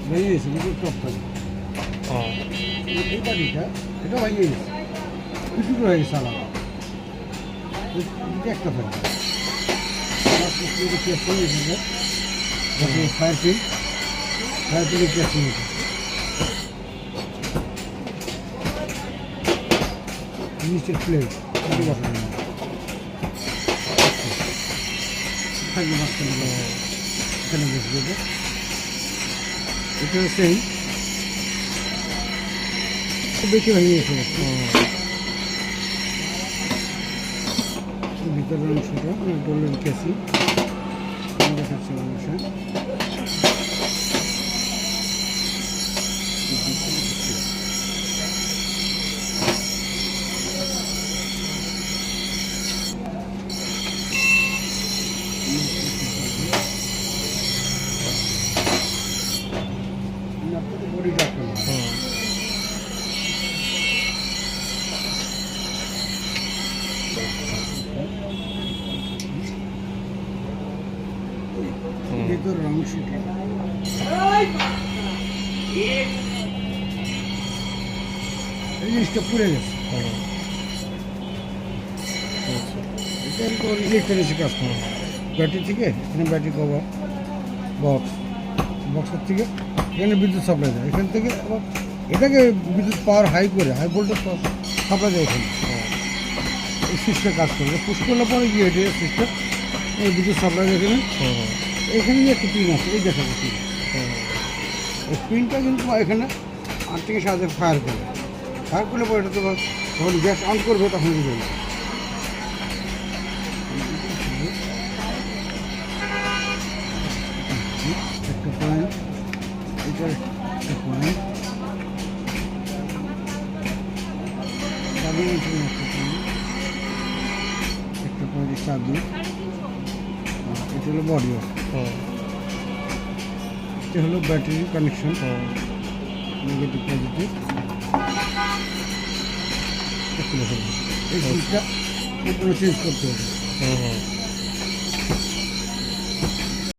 ভেঙে গেছে কিন্তু টপ থাকে। এই বাড়িটা এটা ভেঙে গেছে, টুকরো হয়ে গেছে আলাদা। এটা একটা থাকে ফায়ার পিন, ফায়ার পিনের কেসিং এটা নিচের প্লেট বসানো থাকবে মাঝখানে, এখানে বসবে এটা সেই বেশি ভেঙে গেছে। ভিতরের অংশটা গোল্ডেন কেসি দেখাচ্ছে অংশে বডি ডাক্তার ভিতরের অংশটা এই জিনিসটা পুড়ে গেছে। এটা এরকম ইলেকট্রনিক্স কাজ করে ব্যাটারি থেকে, এখানে ব্যাটারি কভার বক্সের থেকে এখানে বিদ্যুৎ সাপ্লাই দেয়, এখান থেকে আবার এটাকে বিদ্যুৎ পাওয়ার হাই করে হাই ভোল্টেজ সাপ্লাই দেয় এখানে। এই সুইচটা কাজ করবে, পুশ করলে পরে গিয়ে এটা সুইচটা বিদ্যুৎ সাপ্লাই এখানে। এখানে একটা পিন আছে, এই দেখা যাচ্ছে এই পিনটা কিন্তু এখানে 8 থেকে 7 ফায়ার করবে, ফায়ার করলে পরে এটা তো যখন গ্যাস অন করবে তখন বুঝে যাবে। একটা পয়েন্ট, এটা একটা পয়েন্ট, একটা পয়েন্ট চাবি, এটা হলো বডি, এটা হলো ব্যাটারি কানেকশন, নেগেটিভ পজিটিভ। এই সুইচটা পুরো চেঞ্জ করতে হবে।